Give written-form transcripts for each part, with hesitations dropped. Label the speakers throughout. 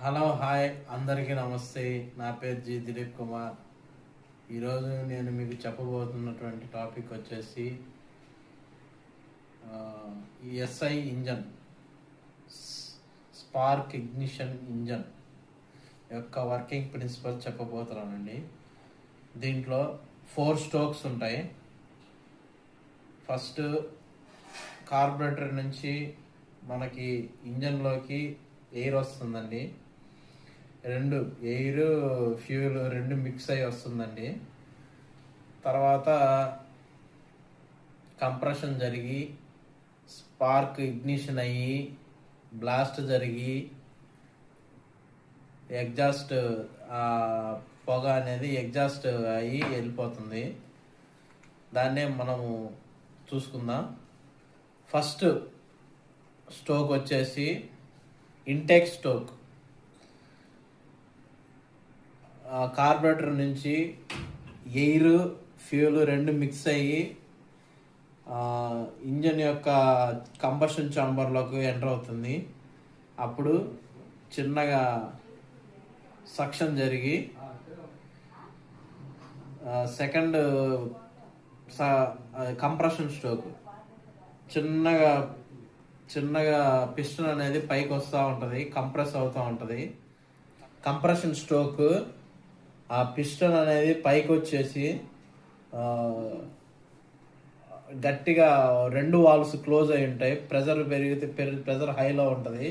Speaker 1: Hello hi అందరికీ నమస్తే. నా పేరు జి దిలీప్ కుమార్. ఈరోజు నేను మీకు చెప్పబోతున్నటువంటి టాపిక్ వచ్చేసి SI engine, spark ignition engine యొక్క వర్కింగ్ ప్రిన్సిపల్ చెప్పబోతున్నానండి. దీంట్లో 4 స్ట్రోక్స్ ఉంటాయి. ఫస్ట్ కార్బొరేటర్ నుంచి మనకి ఇంజన్లోకి ఎయిర్ వస్తుందండి. ఎయిర్ ఫ్యూయల్ రెండు మిక్స్ అయ్యి వస్తుందండి. తర్వాత కంప్రెషన్ జరిగి స్పార్క్ ఇగ్నిషన్ అయ్యి బ్లాస్ట్ జరిగి ఎగ్జాస్ట్ పొగ అనేది ఎగ్జాస్ట్ అయ్యి వెళ్ళిపోతుంది. దాన్నే మనము చూసుకుందాం. ఫస్ట్ స్ట్రోక్ వచ్చేసి ఇంటేక్ స్ట్రోక్. కార్బొరేటర్ నుంచి ఎయిర్ ఫ్యూయల్ రెండు మిక్స్ అయ్యి ఇంజన్ యొక్క కంబషన్ చాంబర్లోకి ఎంటర్ అవుతుంది. అప్పుడు చిన్నగా సక్షన్ జరిగి సెకండ్ కంప్రెషన్ స్ట్రోక్ చిన్నగా పిస్టన్ అనేది పైకి వస్తూ ఉంటుంది, కంప్రెస్ అవుతూ ఉంటుంది. కంప్రెషన్ స్ట్రోక్ ఆ పిస్టన్ అనేది పైకి వచ్చేసి గట్టిగా రెండు వాల్వ్స్ క్లోజ్ అయి ఉంటాయి. ప్రెజర్ ప్రెజర్ హైలో ఉంటుంది.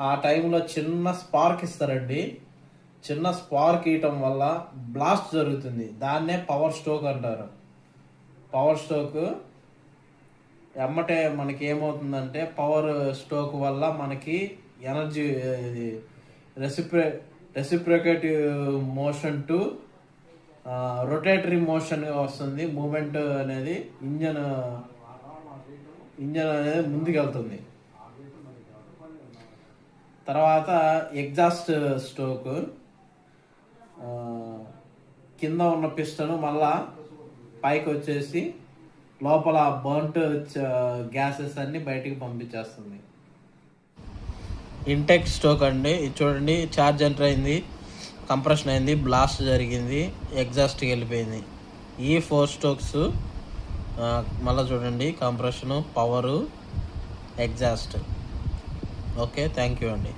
Speaker 1: ఆ టైంలో చిన్న స్పార్క్ ఇస్తారండి. చిన్న స్పార్క్ ఇవ్వటం వల్ల బ్లాస్ట్ జరుగుతుంది. దాన్నే పవర్ స్ట్రోక్ అంటారు. పవర్ స్ట్రోక్ ఎమ్మటే మనకి ఏమవుతుందంటే, పవర్ స్ట్రోక్ వల్ల మనకి energy reciprocative motion to rotatory motion వస్తుంది. మూమెంట్ అనేది ఇంజన్ అనేది ముందుకెళ్తుంది. తర్వాత ఎగ్జాస్ట్ స్ట్రోక్. కింద ఉన్న పిస్టన్ మళ్ళా పైకి వచ్చేసి లోపల బర్న్ట్ గ్యాసెస్ అన్ని బయటికి పంపించేస్తుంది. ఇంటెక్ స్ట్రోక్ అండి. ఇది చూడండి, ఛార్జ్ ఎంటర్ అయింది, కంప్రెషన్ అయింది, బ్లాస్ట్ జరిగింది, ఎగ్జాస్ట్కి వెళ్ళిపోయింది. ఈ 4 స్ట్రోక్స్ మళ్ళీ చూడండి, compression, power, exhaust. Okay, thank you అండి.